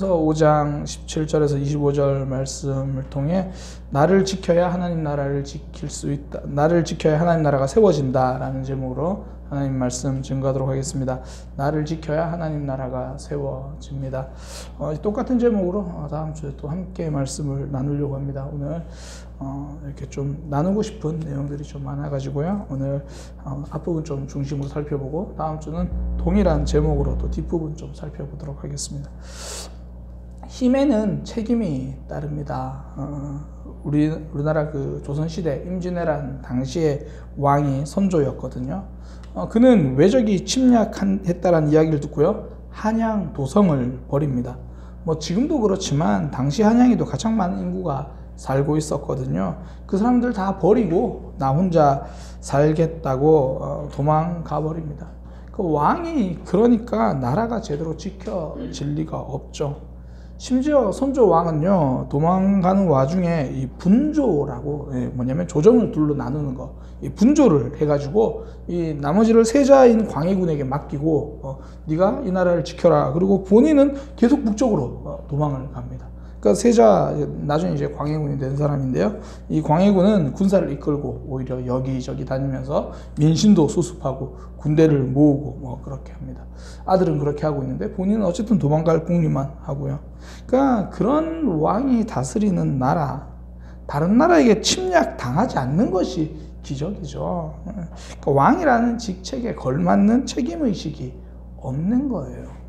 5장 17절에서 25절 말씀을 통해 나를 지켜야 하나님 나라를 지킬 수 있다. 나를 지켜야 하나님 나라가 세워진다 라는 제목으로 하나님 말씀 증거하도록 하겠습니다. 나를 지켜야 하나님 나라가 세워집니다. 똑같은 제목으로 다음 주에 또 함께 말씀을 나누려고 합니다. 오늘 이렇게 좀 나누고 싶은 내용들이 좀 많아가지고요. 오늘 앞부분 좀 중심으로 살펴보고 다음 주는 동일한 제목으로 또 뒷부분 좀 살펴보도록 하겠습니다. 힘에는 책임이 따릅니다. 우리나라 그 조선시대 임진왜란 당시의 왕이 선조였거든요. 그는 외적이 침략했다라는 이야기를 듣고요. 한양 도성을 버립니다. 지금도 그렇지만 당시 한양에도 가장 많은 인구가 살고 있었거든요. 그 사람들 다 버리고 나 혼자 살겠다고 도망가 버립니다. 그 왕이 그러니까 나라가 제대로 지켜질 리가 없죠. 심지어 선조 왕은요, 도망가는 와중에 이 분조라고, 뭐냐면 조정을 둘로 나누는 거, 이 분조를 해가지고 이 나머지를 세자인 광해군에게 맡기고 네가 이 나라를 지켜라. 그리고 본인은 계속 북쪽으로 도망을 갑니다. 그러니까 세자, 나중에 이제 광해군이 된 사람인데요. 이 광해군은 군사를 이끌고 오히려 여기저기 다니면서 민심도 수습하고 군대를 모으고 그렇게 합니다. 아들은 그렇게 하고 있는데 본인은 어쨌든 도망갈 궁리만 하고요. 그러니까 그런 왕이 다스리는 나라, 다른 나라에게 침략 당하지 않는 것이 기적이죠. 그러니까 왕이라는 직책에 걸맞는 책임의식이 없는 거예요.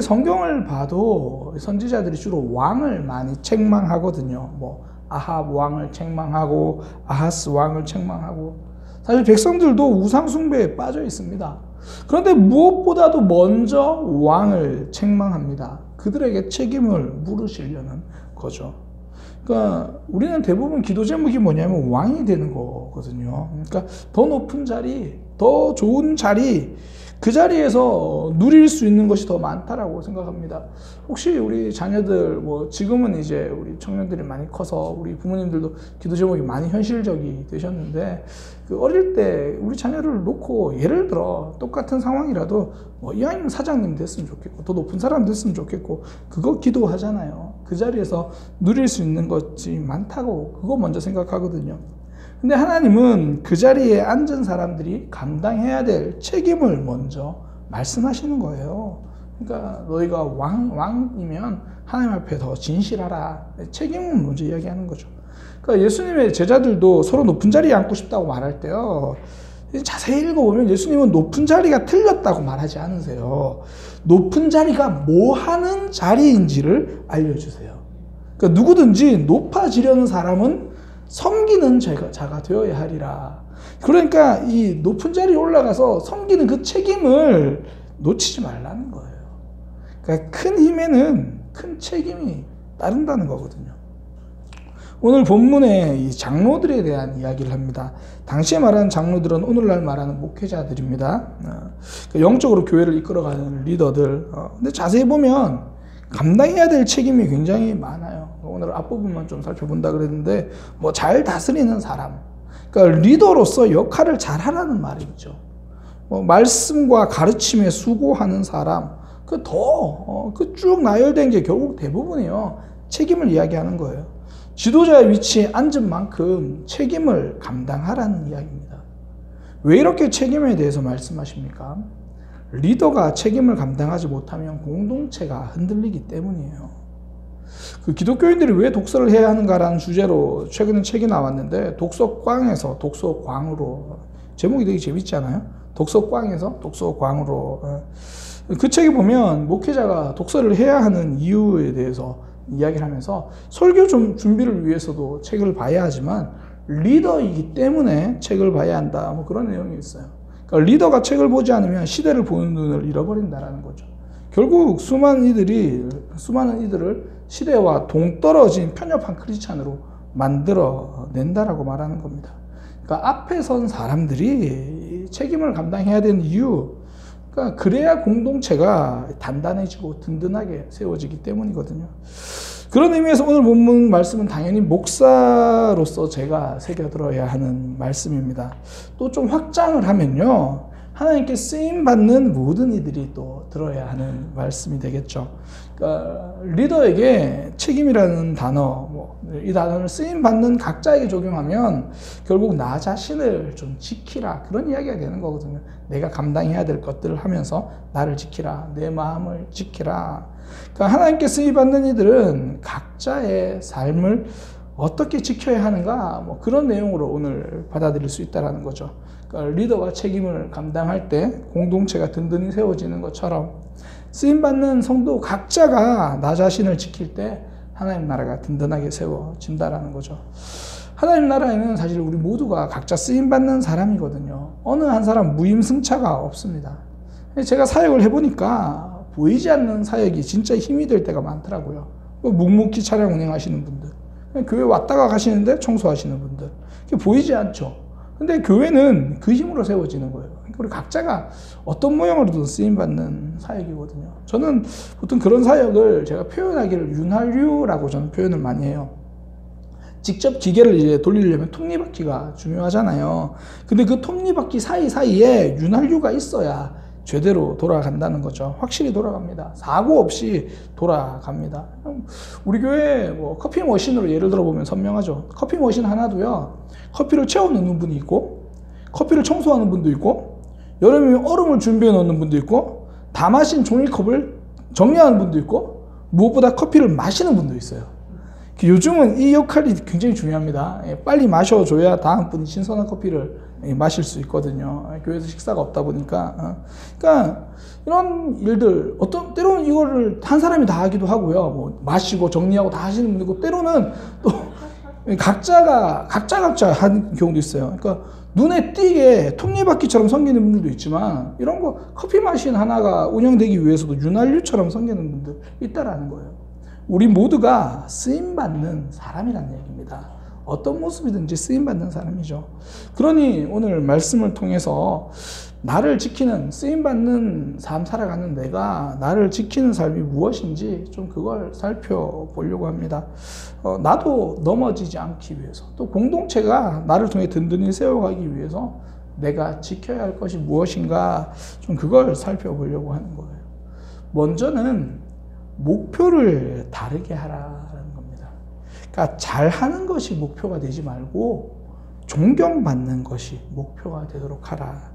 성경을 봐도 선지자들이 주로 왕을 많이 책망하거든요. 아합 왕을 책망하고 아하스 왕을 책망하고, 사실 백성들도 우상 숭배에 빠져 있습니다. 그런데 무엇보다도 먼저 왕을 책망합니다. 그들에게 책임을 물으시려는 거죠. 그러니까 우리는 대부분 기도 제목이 뭐냐면 왕이 되는 거거든요. 그러니까 더 높은 자리, 더 좋은 자리, 그 자리에서 누릴 수 있는 것이 더 많다라고 생각합니다. 혹시 우리 자녀들, 지금은 이제 우리 청년들이 많이 커서 우리 부모님들도 기도 제목이 많이 현실적이 되셨는데, 그 어릴 때 우리 자녀를 놓고 예를 들어 똑같은 상황이라도 이왕이면 사장님 됐으면 좋겠고 더 높은 사람 됐으면 좋겠고 그거 기도하잖아요. 그 자리에서 누릴 수 있는 것이 많다고 그거 먼저 생각하거든요. 근데 하나님은 그 자리에 앉은 사람들이 감당해야 될 책임을 먼저 말씀하시는 거예요. 그러니까 너희가 왕이면 하나님 앞에 더 진실하라. 책임을 먼저 이야기하는 거죠. 그러니까 예수님의 제자들도 서로 높은 자리에 앉고 싶다고 말할 때요, 자세히 읽어보면 예수님은 높은 자리가 틀렸다고 말하지 않으세요. 높은 자리가 뭐 하는 자리인지를 알려주세요. 그러니까 누구든지 높아지려는 사람은 섬기는 자가 되어야 하리라. 그러니까 이 높은 자리에 올라가서 섬기는 그 책임을 놓치지 말라는 거예요. 그러니까 큰 힘에는 큰 책임이 따른다는 거거든요. 오늘 본문에 이 장로들에 대한 이야기를 합니다. 당시에 말하는 장로들은 오늘날 말하는 목회자들입니다. 영적으로 교회를 이끌어가는 리더들. 근데 자세히 보면 감당해야 될 책임이 굉장히 많아요. 오늘 앞부분만 좀 살펴본다 그랬는데, 잘 다스리는 사람. 그러니까 리더로서 역할을 잘 하라는 말이죠. 말씀과 가르침에 수고하는 사람. 그 쭉 나열된 게 결국 대부분이요, 책임을 이야기하는 거예요. 지도자의 위치에 앉은 만큼 책임을 감당하라는 이야기입니다. 왜 이렇게 책임에 대해서 말씀하십니까? 리더가 책임을 감당하지 못하면 공동체가 흔들리기 때문이에요. 그 기독교인들이 왜 독서를 해야 하는가라는 주제로 최근에 책이 나왔는데, 독서광에서 독서광으로, 제목이 되게 재밌지 않아요? 독서광에서 독서광으로. 그 책에 보면 목회자가 독서를 해야 하는 이유에 대해서 이야기를 하면서, 설교 좀 준비를 위해서도 책을 봐야 하지만 리더이기 때문에 책을 봐야 한다, 그런 내용이 있어요. 그러니까 리더가 책을 보지 않으면 시대를 보는 눈을 잃어버린다라는 거죠. 결국 수많은 이들을 시대와 동떨어진 편협한 크리스찬으로 만들어낸다라고 말하는 겁니다. 그러니까 앞에 선 사람들이 책임을 감당해야 되는 이유, 그러니까 그래야 공동체가 단단해지고 든든하게 세워지기 때문이거든요. 그런 의미에서 오늘 본문 말씀은 당연히 목사로서 제가 새겨들어야 하는 말씀입니다. 또 좀 확장을 하면요, 하나님께 쓰임받는 모든 이들이 또 들어야 하는 말씀이 되겠죠. 그러니까 리더에게 책임이라는 단어, 이 단어를 쓰임받는 각자에게 적용하면 결국 나 자신을 좀 지키라, 그런 이야기가 되는 거거든요. 내가 감당해야 될 것들을 하면서 나를 지키라, 내 마음을 지키라. 그러니까 하나님께 쓰임받는 이들은 각자의 삶을 어떻게 지켜야 하는가, 그런 내용으로 오늘 받아들일 수 있다는 거죠. 그러니까 리더가 책임을 감당할 때 공동체가 든든히 세워지는 것처럼 쓰임받는 성도 각자가 나 자신을 지킬 때 하나님 나라가 든든하게 세워진다는 거죠. 하나님 나라에는 사실 우리 모두가 각자 쓰임받는 사람이거든요. 어느 한 사람 무임승차가 없습니다. 제가 사역을 해보니까 보이지 않는 사역이 진짜 힘이 될 때가 많더라고요. 묵묵히 차량 운행하시는 분들, 교회 왔다가 가시는데 청소하시는 분들, 보이지 않죠. 근데 교회는 그 힘으로 세워지는 거예요. 그러니까 우리 각자가 어떤 모양으로든 쓰임받는 사역이거든요. 저는 보통 그런 사역을 제가 표현하기를 윤활유라고 저는 표현을 많이 해요. 직접 기계를 이제 돌리려면 톱니바퀴가 중요하잖아요. 근데 그 톱니바퀴 사이사이에 윤활유가 있어야 제대로 돌아간다는 거죠. 확실히 돌아갑니다. 사고 없이 돌아갑니다. 우리 교회 커피 머신으로 예를 들어보면 선명하죠. 커피 머신 하나도요, 커피를 채워 넣는 분이 있고, 커피를 청소하는 분도 있고, 여름이면 얼음을 준비해 놓는 분도 있고, 다 마신 종이컵을 정리하는 분도 있고, 무엇보다 커피를 마시는 분도 있어요. 요즘은 이 역할이 굉장히 중요합니다. 빨리 마셔줘야 다음 분이 신선한 커피를 마실 수 있거든요. 교회에서 식사가 없다 보니까. 그러니까 이런 일들, 때로는 이거를 한 사람이 다 하기도 하고요. 마시고 정리하고 다 하시는 분도 있고, 때로는 또 각자 하는 경우도 있어요. 그러니까 눈에 띄게 톱니바퀴처럼 섬기는 분들도 있지만, 이런 거 커피 마신 하나가 운영되기 위해서도 윤활유처럼 섬기는 분들 있다라는 거예요. 우리 모두가 쓰임받는 사람이라는 얘기입니다. 어떤 모습이든지 쓰임받는 사람이죠. 그러니 오늘 말씀을 통해서 나를 지키는, 쓰임받는 삶 살아가는 내가 나를 지키는 삶이 무엇인지 좀 그걸 살펴보려고 합니다. 나도 넘어지지 않기 위해서, 또 공동체가 나를 통해 든든히 세워가기 위해서 내가 지켜야 할 것이 무엇인가, 좀 그걸 살펴보려고 하는 거예요. 먼저는 목표를 다르게 하라는 겁니다. 그러니까 잘하는 것이 목표가 되지 말고 존경받는 것이 목표가 되도록 하라.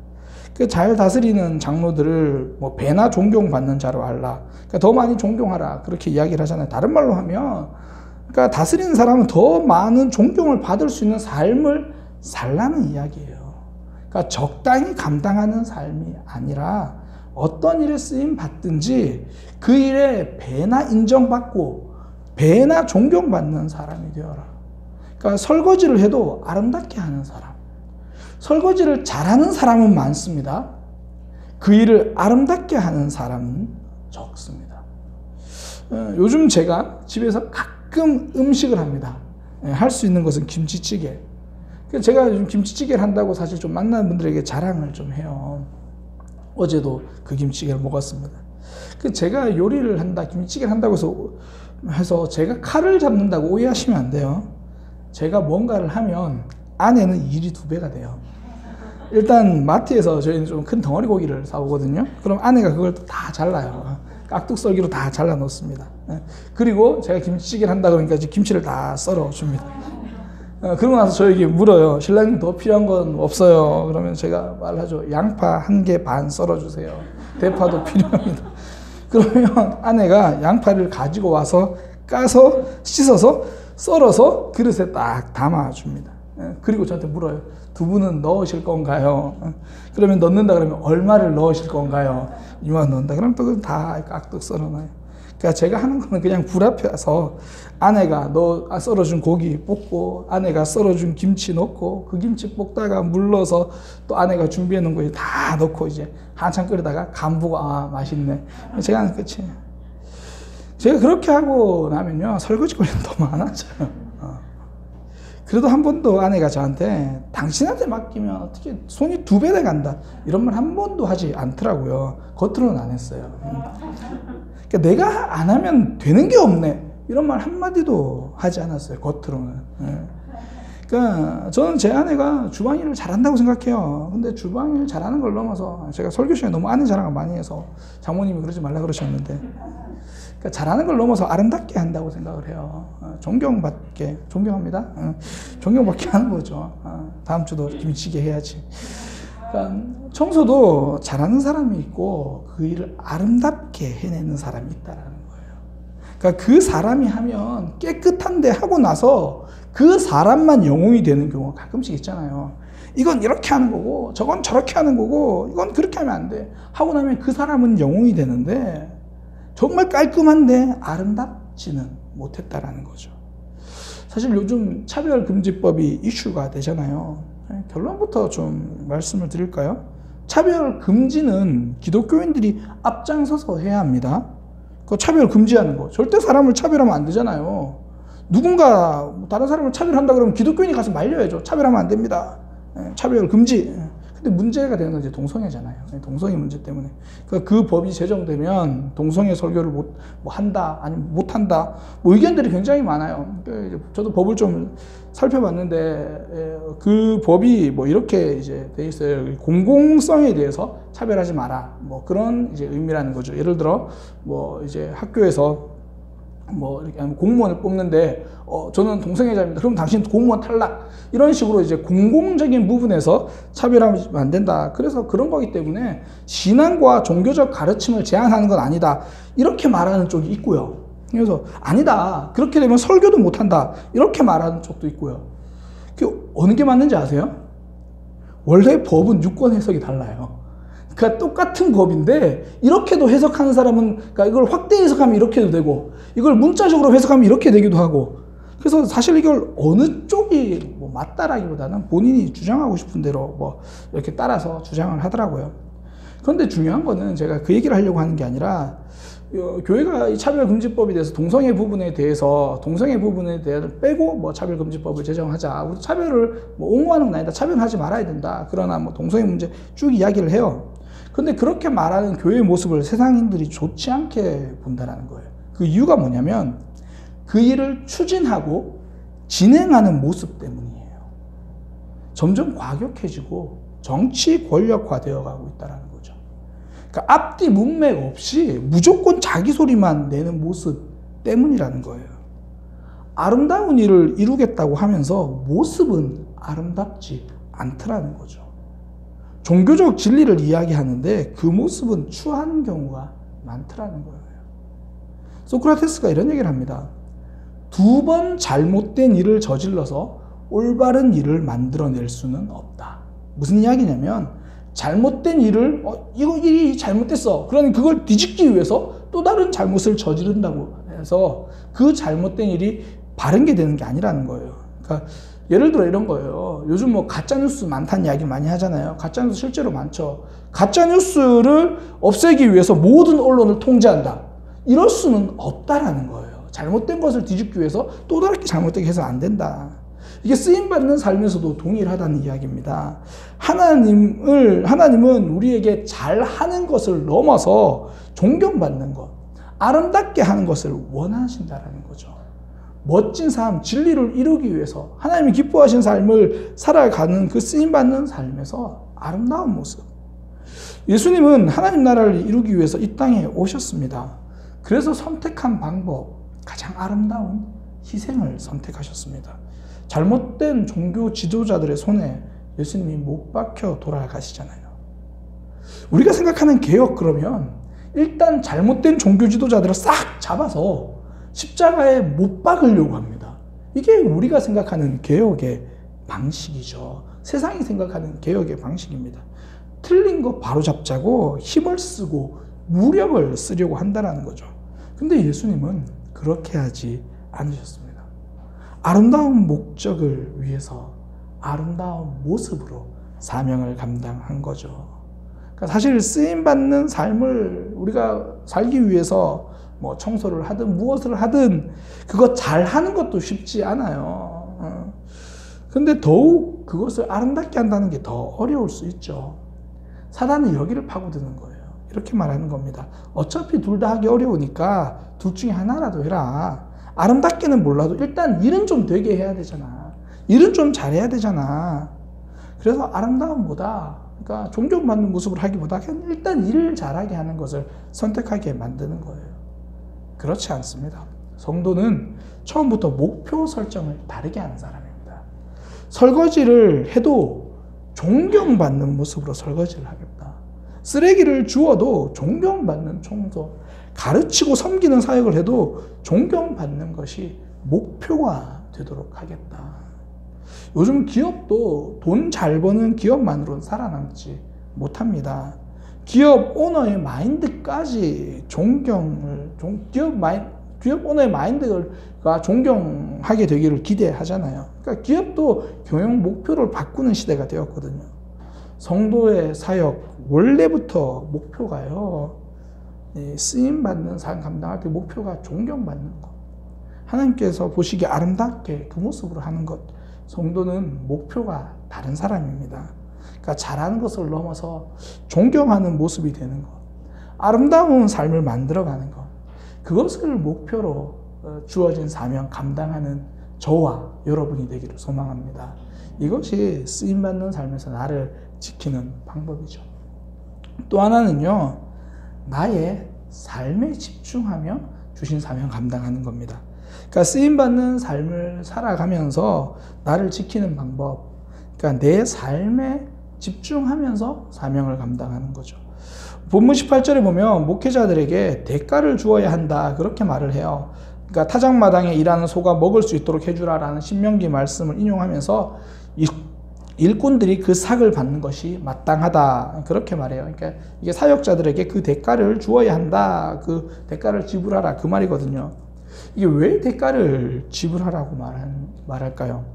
잘 다스리는 장로들을 배나 존경받는 자로 알라. 그러니까 더 많이 존경하라, 그렇게 이야기를 하잖아요. 다른 말로 하면, 그러니까 다스리는 사람은 더 많은 존경을 받을 수 있는 삶을 살라는 이야기예요. 그러니까 적당히 감당하는 삶이 아니라 어떤 일에 쓰임 받든지 그 일에 배나 인정받고 배나 존경받는 사람이 되어라. 그러니까 설거지를 해도 아름답게 하는 사람, 설거지를 잘하는 사람은 많습니다. 그 일을 아름답게 하는 사람은 적습니다. 요즘 제가 집에서 가끔 음식을 합니다. 할 수 있는 것은 김치찌개. 제가 요즘 김치찌개를 한다고 사실 좀 만나는 분들에게 자랑을 좀 해요. 어제도 그 김치찌개를 먹었습니다. 제가 요리를 한다, 김치찌개를 한다고 해서 제가 칼을 잡는다고 오해하시면 안 돼요. 제가 뭔가를 하면 아내는 일이 2배가 돼요. 일단 마트에서 저희는 좀 큰 덩어리 고기를 사오거든요. 그럼 아내가 그걸 다 잘라요. 깍둑썰기로 다 잘라 놓습니다. 그리고 제가 김치찌개를 한다 그러니까 이제 김치를 다 썰어 줍니다. 그러고 나서 저에게 물어요. 신랑님 더 필요한 건 없어요? 그러면 제가 말하죠. 양파 1개 반 썰어주세요. 대파도 필요합니다. 그러면 아내가 양파를 가지고 와서 까서 씻어서 썰어서 그릇에 딱 담아줍니다. 그리고 저한테 물어요. 두부는 넣으실 건가요? 그러면 넣는다 그러면 얼마를 넣으실 건가요? 이만 넣는다. 그럼 또 다 깍둑 썰어놔요. 그러니까 제가 하는 거는 그냥 불 앞에 와서 아내가 썰어준 고기 볶고, 아내가 썰어준 김치 넣고, 그 김치 볶다가 물 넣어서 또 아내가 준비해 놓은 거 다 넣고 이제 한참 끓이다가 간 보고 맛있네. 제가 하는 끝이에요. 제가 그렇게 하고 나면요, 설거지 거리는 더 많아져요. 그래도 한 번도 아내가 저한테 당신한테 맡기면 어떻게 손이 2배 돼 간다, 이런 말 한 번도 하지 않더라고요. 겉으로는 안 했어요. 그러니까 내가 안 하면 되는 게 없네, 이런 말 한마디도 하지 않았어요. 겉으로는. 그러니까 저는 제 아내가 주방 일을 잘한다고 생각해요. 근데 주방 일 잘하는 걸 넘어서 제가 설교 시간에 너무 아내 자랑을 많이 해서 장모님이 그러지 말라 그러셨는데, 그러니까 잘하는 걸 넘어서 아름답게 한다고 생각을 해요. 존경받게, 존경합니다. 존경받게 하는 거죠. 다음 주도 김치찌개 해야지. 그러니까 청소도 잘하는 사람이 있고 그 일을 아름답게 해내는 사람이 있다라는 거예요. 그러니까 그 사람이 하면 깨끗한데 하고 나서 그 사람만 영웅이 되는 경우가 가끔씩 있잖아요. 이건 이렇게 하는 거고 저건 저렇게 하는 거고 이건 그렇게 하면 안 돼 하고 나면 그 사람은 영웅이 되는데 정말 깔끔한데 아름답지는 못했다라는 거죠. 사실 요즘 차별금지법이 이슈가 되잖아요. 결론부터 좀 말씀을 드릴까요? 차별금지는 기독교인들이 앞장서서 해야 합니다. 그 차별 금지하는 거. 절대 사람을 차별하면 안 되잖아요. 누군가 다른 사람을 차별한다 그러면 기독교인이 가서 말려야죠. 차별하면 안 됩니다. 차별 금지. 근데 문제가 되는 건 이제 동성애잖아요. 동성애 문제 때문에. 그 법이 제정되면 동성애 설교를 한다, 아니면 못 한다. 의견들이 굉장히 많아요. 저도 법을 좀 살펴봤는데, 그 법이 이렇게 이제 돼 있어요. 공공성에 대해서 차별하지 마라. 그런 이제 의미라는 거죠. 예를 들어, 이제 학교에서 이렇게 공무원을 뽑는데, 저는 동성애자입니다. 그럼 당신 공무원 탈락. 이런 식으로 이제 공공적인 부분에서 차별하면 안 된다. 그래서 그런 거기 때문에 신앙과 종교적 가르침을 제한하는 건 아니다. 이렇게 말하는 쪽이 있고요. 그래서 아니다. 그렇게 되면 설교도 못 한다. 이렇게 말하는 쪽도 있고요. 어느 게 맞는지 아세요? 원래 법은 유권 해석이 달라요. 그러니까 똑같은 법인데 이렇게도 해석하는 사람은, 그러니까 이걸 확대 해석하면 이렇게도 되고 이걸 문자적으로 해석하면 이렇게 되기도 하고, 그래서 사실 이걸 어느 쪽이 맞다라기보다는 본인이 주장하고 싶은 대로 이렇게 따라서 주장을 하더라고요. 그런데 중요한 거는 제가 그 얘기를 하려고 하는 게 아니라, 교회가 이 차별금지법에 대해서 동성애 부분에 대해서 빼고 차별금지법을 제정하자. 우리 차별을 옹호하는 건 아니다. 차별하지 말아야 된다. 그러나 동성애 문제 쭉 이야기를 해요. 근데 그렇게 말하는 교회의 모습을 세상인들이 좋지 않게 본다는 거예요. 그 이유가 뭐냐면 그 일을 추진하고 진행하는 모습 때문이에요. 점점 과격해지고 정치 권력화되어 가고 있다는 거죠. 그러니까 앞뒤 문맥 없이 무조건 자기 소리만 내는 모습 때문이라는 거예요. 아름다운 일을 이루겠다고 하면서 모습은 아름답지 않더라는 거죠. 종교적 진리를 이야기하는데 그 모습은 추한 경우가 많더라는 거예요. 소크라테스가 이런 얘기를 합니다. 2번 잘못된 일을 저질러서 올바른 일을 만들어낼 수는 없다. 무슨 이야기냐면, 잘못된 일을 이거 일이 잘못됐어. 그러니 그걸 뒤집기 위해서 또 다른 잘못을 저지른다고 해서 그 잘못된 일이 바른 게 되는 게 아니라는 거예요. 그러니까 예를 들어 이런 거예요. 요즘 가짜뉴스 많다는 이야기 많이 하잖아요. 가짜뉴스 실제로 많죠. 가짜뉴스를 없애기 위해서 모든 언론을 통제한다. 이럴 수는 없다라는 거예요. 잘못된 것을 뒤집기 위해서 또 다르게 잘못되게 해서 안 된다. 이게 쓰임받는 삶에서도 동일하다는 이야기입니다. 하나님은 우리에게 잘하는 것을 넘어서 존경받는 것, 아름답게 하는 것을 원하신다는 거죠. 멋진 삶, 진리를 이루기 위해서 하나님이 기뻐하신 삶을 살아가는 그 쓰임받는 삶에서 아름다운 모습. 예수님은 하나님 나라를 이루기 위해서 이 땅에 오셨습니다. 그래서 선택한 방법, 가장 아름다운 희생을 선택하셨습니다. 잘못된 종교 지도자들의 손에 예수님이 못 박혀 돌아가시잖아요. 우리가 생각하는 개혁 그러면 일단 잘못된 종교 지도자들을 싹 잡아서 십자가에 못 박으려고 합니다. 이게 우리가 생각하는 개혁의 방식이죠. 세상이 생각하는 개혁의 방식입니다. 틀린 거 바로잡자고 힘을 쓰고 무력을 쓰려고 한다는 거죠. 근데 예수님은 그렇게 하지 않으셨습니다. 아름다운 목적을 위해서 아름다운 모습으로 사명을 감당한 거죠. 그러니까 사실 쓰임받는 삶을 우리가 살기 위해서 청소를 하든 무엇을 하든 그거 잘하는 것도 쉽지 않아요. 근데 더욱 그것을 아름답게 한다는 게 더 어려울 수 있죠. 사단은 여기를 파고드는 거예요. 이렇게 말하는 겁니다. 어차피 둘 다 하기 어려우니까 둘 중에 하나라도 해라. 아름답게는 몰라도 일단 일은 좀 되게 해야 되잖아. 일은 좀 잘해야 되잖아. 그래서 아름다움보다, 그러니까 존경받는 모습을 하기보다 그냥 일단 일을 잘하게 하는 것을 선택하게 만드는 거예요. 그렇지 않습니다. 성도는 처음부터 목표 설정을 다르게 하는 사람입니다. 설거지를 해도 존경받는 모습으로 설거지를 하겠다. 쓰레기를 주워도 존경받는 청소, 가르치고 섬기는 사역을 해도 존경받는 것이 목표가 되도록 하겠다. 요즘 기업도 돈 잘 버는 기업만으로는 살아남지 못합니다. 기업 오너의 마인드까지 기업 오너의 마인드가 존경하게 되기를 기대하잖아요. 그러니까 기업도 경영 목표를 바꾸는 시대가 되었거든요. 성도의 사역, 원래부터 목표가요, 쓰임받는 삶 감당할 때 목표가 존경받는 것. 하나님께서 보시기에 아름답게 그 모습으로 하는 것. 성도는 목표가 다른 사람입니다. 그러니까 잘하는 것을 넘어서 존경하는 모습이 되는 것. 아름다운 삶을 만들어가는 것. 그것을 목표로 주어진 사명 감당하는 저와 여러분이 되기를 소망합니다. 이것이 쓰임받는 삶에서 나를 지키는 방법이죠. 또 하나는요, 나의 삶에 집중하며 주신 사명 감당하는 겁니다. 그러니까 쓰임받는 삶을 살아가면서 나를 지키는 방법, 그러니까 내 삶에 집중하면서 사명을 감당하는 거죠. 본문 18절에 보면 목회자들에게 대가를 주어야 한다, 그렇게 말을 해요. 그러니까 타작마당에 일하는 소가 먹을 수 있도록 해주라라는 신명기 말씀을 인용하면서 일꾼들이 그 삭을 받는 것이 마땅하다, 그렇게 말해요. 그러니까 이게 사역자들에게 그 대가를 주어야 한다, 그 대가를 지불하라, 그 말이거든요. 이게 왜 대가를 지불하라고 말할까요?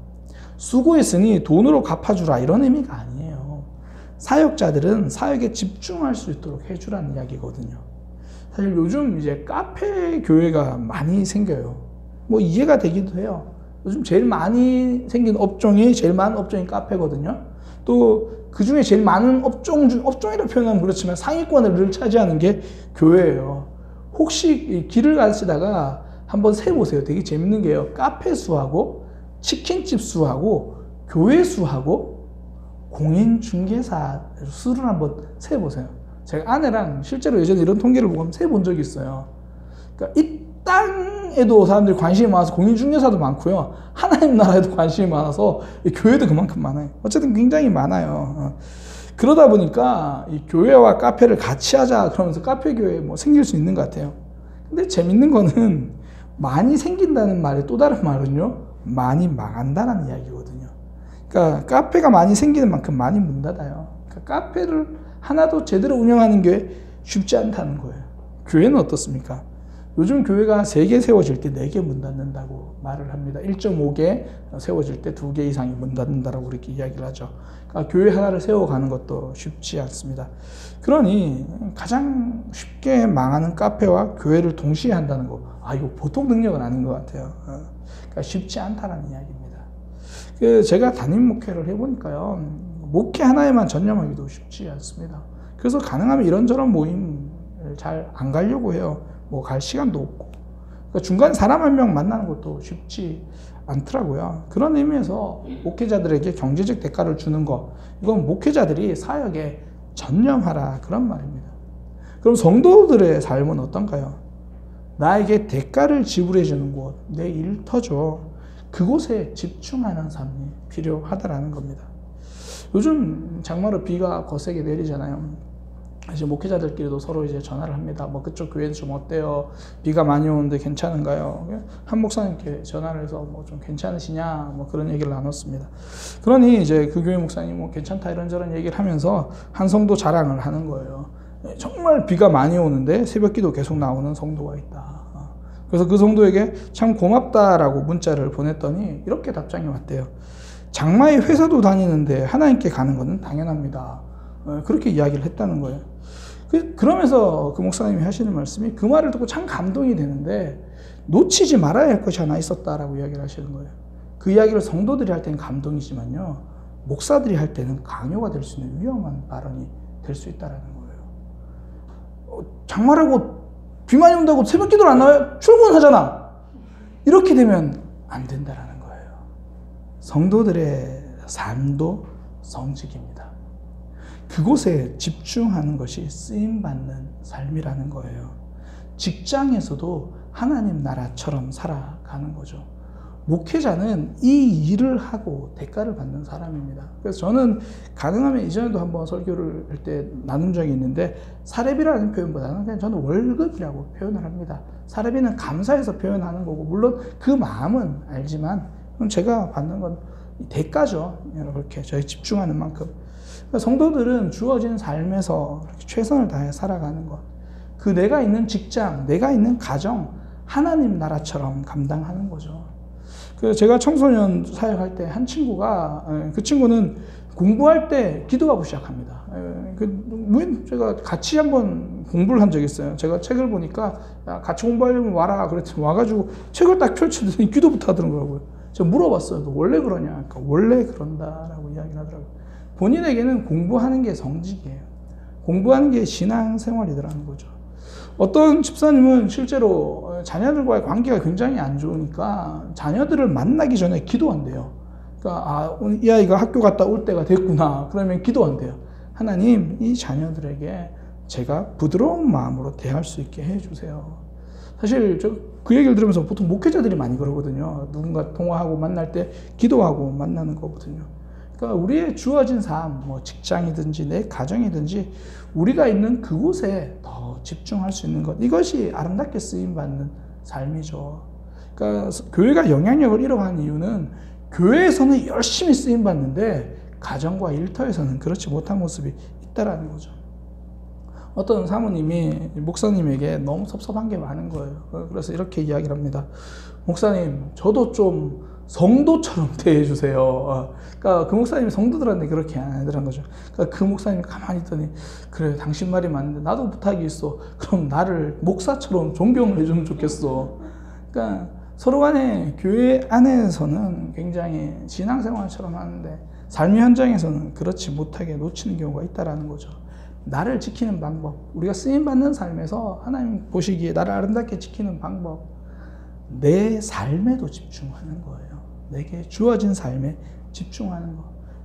수고했으니 돈으로 갚아주라, 이런 의미가 아니에요. 사역자들은 사역에 집중할 수 있도록 해주라는 이야기거든요. 사실 요즘 이제 카페 교회가 많이 생겨요. 뭐 이해가 되기도 해요. 요즘 제일 많이 생긴 업종이, 제일 많은 업종이 카페거든요. 또 그 중에 제일 많은 업종이라 표현하면 그렇지만 상위권을 늘 차지하는 게 교회예요. 혹시 길을 가시다가 한번 세보세요. 되게 재밌는 게요. 카페 수하고 치킨집 수하고 교회 수하고 공인중개사 수를 한번 세보세요. 제가 아내랑 실제로 예전에 이런 통계를 보고 세본 적이 있어요. 그러니까 이 땅에도 사람들이 관심이 많아서 공인중개사도 많고요. 하나님 나라에도 관심이 많아서 교회도 그만큼 많아요. 어쨌든 굉장히 많아요. 그러다 보니까 이 교회와 카페를 같이 하자 그러면서 카페 교회 뭐 생길 수 있는 것 같아요. 근데 재밌는 거는 많이 생긴다는 말의 또 다른 말은요, 많이 망한다는 이야기거든요. 그러니까 카페가 많이 생기는 만큼 많이 문 닫아요. 그러니까 카페를 하나도 제대로 운영하는 게 쉽지 않다는 거예요. 교회는 어떻습니까? 요즘 교회가 3개 세워질 때 4개 문 닫는다고 말을 합니다. 1.5개 세워질 때 2개 이상이 문 닫는다라고 그렇게 이야기를 하죠. 그러니까 교회 하나를 세워가는 것도 쉽지 않습니다. 그러니 가장 쉽게 망하는 카페와 교회를 동시에 한다는 거, 이거 보통 능력은 아닌 것 같아요. 그러니까 쉽지 않다는 이야기입니다. 제가 담임 목회를 해보니까요, 목회 하나에만 전념하기도 쉽지 않습니다. 그래서 가능하면 이런저런 모임 잘 안 가려고 해요. 뭐 갈 시간도 없고. 그러니까 중간에 사람 한 명 만나는 것도 쉽지 않더라고요. 그런 의미에서 목회자들에게 경제적 대가를 주는 것, 이건 목회자들이 사역에 전념하라, 그런 말입니다. 그럼 성도들의 삶은 어떤가요? 나에게 대가를 지불해 주는 곳, 내 일터죠. 그곳에 집중하는 삶이 필요하다라는 겁니다. 요즘 장마로 비가 거세게 내리잖아요. 이제 목회자들끼리도 서로 이제 전화를 합니다. 뭐 그쪽 교회는 좀 어때요? 비가 많이 오는데 괜찮은가요? 한 목사님께 전화를 해서 뭐 좀 괜찮으시냐? 뭐 그런 얘기를 나눴습니다. 그러니 이제 그 교회 목사님이 뭐 괜찮다 이런저런 얘기를 하면서 한 성도 자랑을 하는 거예요. 정말 비가 많이 오는데 새벽기도 계속 나오는 성도가 있다. 그래서 그 성도에게 참 고맙다라고 문자를 보냈더니 이렇게 답장이 왔대요. 장마에 회사도 다니는데 하나님께 가는 것은 당연합니다. 그렇게 이야기를 했다는 거예요. 그러면서 그 목사님이 하시는 말씀이, 그 말을 듣고 참 감동이 되는데 놓치지 말아야 할 것이 하나 있었다라고 이야기를 하시는 거예요. 그 이야기를 성도들이 할 때는 감동이지만요, 목사들이 할 때는 강요가 될 수 있는 위험한 발언이 될 수 있다는 거예요. 장마라고 비 많이 온다고 새벽 기도를 안 나와요? 출근하잖아. 이렇게 되면 안 된다라는 거예요. 성도들의 삶도 성직입니다. 그곳에 집중하는 것이 쓰임받는 삶이라는 거예요. 직장에서도 하나님 나라처럼 살아가는 거죠. 목회자는 이 일을 하고 대가를 받는 사람입니다. 그래서 저는 가능하면 이전에도 한번 설교를 할 때 나눈 적이 있는데, 사례비라는 표현보다는 그냥 저는 월급이라고 표현을 합니다. 사례비는 감사해서 표현하는 거고, 물론 그 마음은 알지만 제가 받는 건 대가죠. 이렇게 저희 집중하는 만큼. 그러니까 성도들은 주어진 삶에서 최선을 다해 살아가는 것, 그 내가 있는 직장, 내가 있는 가정, 하나님 나라처럼 감당하는 거죠. 그래서 제가 청소년 사역할 때 한 친구가, 그 친구는 공부할 때 기도하고 시작합니다. 제가 같이 한번 공부를 한 적이 있어요. 제가 책을 보니까, 야, 같이 공부하려면 와라. 그랬더니 와가지고 책을 딱 펼치더니 기도부터 하더라고요. 제가 물어봤어요. 너 원래 그러냐? 그러니까 원래 그런다라고 이야기를 하더라고요. 본인에게는 공부하는 게 성직이에요. 공부하는 게 신앙생활이더라는 거죠. 어떤 집사님은 실제로 자녀들과의 관계가 굉장히 안 좋으니까 자녀들을 만나기 전에 기도한대요. 그러니까 이 아이가 학교 갔다 올 때가 됐구나. 그러면 기도한대요. 하나님, 이 자녀들에게 제가 부드러운 마음으로 대할 수 있게 해주세요. 사실 그 얘기를 들으면서 보통 목회자들이 많이 그러거든요. 누군가 통화하고 만날 때 기도하고 만나는 거거든요. 그러니까 우리의 주어진 삶, 뭐 직장이든지 내 가정이든지 우리가 있는 그곳에 더 집중할 수 있는 것, 이것이 아름답게 쓰임받는 삶이죠. 그러니까 교회가 영향력을 잃어가는 이유는 교회에서는 열심히 쓰임받는데 가정과 일터에서는 그렇지 못한 모습이 있다라는 거죠. 어떤 사모님이 목사님에게 너무 섭섭한 게 많은 거예요. 그래서 이렇게 이야기를 합니다. 목사님, 저도 좀 성도처럼 대해주세요. 그러니까 그 목사님이 성도들한테 그렇게 안 하더라는 거죠. 그러니까 그 목사님이 가만히 있더니, 그래, 당신 말이 맞는데 나도 부탁이 있어. 그럼 나를 목사처럼 존경을 해주면 좋겠어. 그러니까 서로 간에 교회 안에서는 굉장히 신앙생활처럼 하는데 삶의 현장에서는 그렇지 못하게 놓치는 경우가 있다는 거죠. 나를 지키는 방법, 우리가 쓰임받는 삶에서 하나님 보시기에 나를 아름답게 지키는 방법, 내 삶에도 집중하는 거예요. 내게 주어진 삶에 집중하는 것.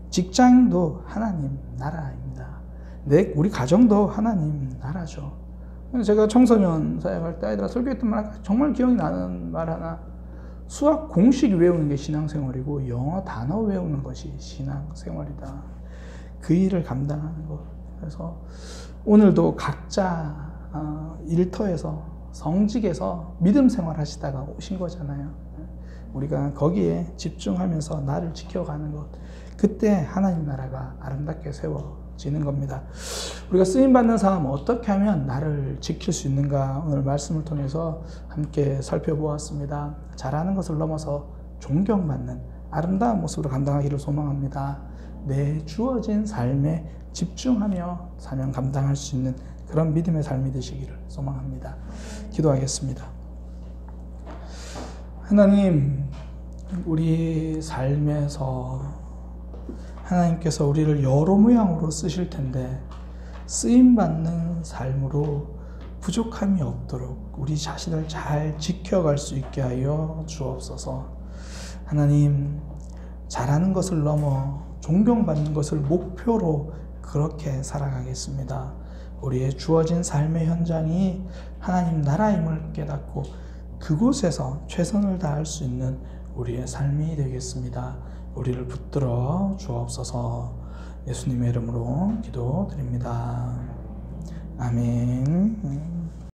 직장도 하나님 나라입니다. 우리 가정도 하나님 나라죠. 제가 청소년 사역할 때 아이들한테 설교했던 말, 정말 기억이 나는 말 하나, 수학 공식 외우는 게 신앙생활이고 영어 단어 외우는 것이 신앙생활이다. 그 일을 감당하는 것. 그래서 오늘도 각자 일터에서, 성직에서 믿음 생활하시다가 오신 거잖아요. 우리가 거기에 집중하면서 나를 지켜가는 것, 그때 하나님 나라가 아름답게 세워지는 겁니다. 우리가 쓰임받는 삶, 어떻게 하면 나를 지킬 수 있는가, 오늘 말씀을 통해서 함께 살펴보았습니다. 잘하는 것을 넘어서 존경받는 아름다운 모습으로 감당하기를 소망합니다. 내 주어진 삶에 집중하며 사명 감당할 수 있는 그런 믿음의 삶이 되시기를 소망합니다. 기도하겠습니다. 하나님, 우리 삶에서 하나님께서 우리를 여러 모양으로 쓰실 텐데 쓰임받는 삶으로 부족함이 없도록 우리 자신을 잘 지켜갈 수 있게 하여 주옵소서. 하나님, 잘하는 것을 넘어 존경받는 것을 목표로 그렇게 살아가겠습니다. 우리의 주어진 삶의 현장이 하나님 나라임을 깨닫고 그곳에서 최선을 다할 수 있는 우리의 삶이 되겠습니다. 우리를 붙들어 주옵소서. 예수님의 이름으로 기도드립니다. 아멘.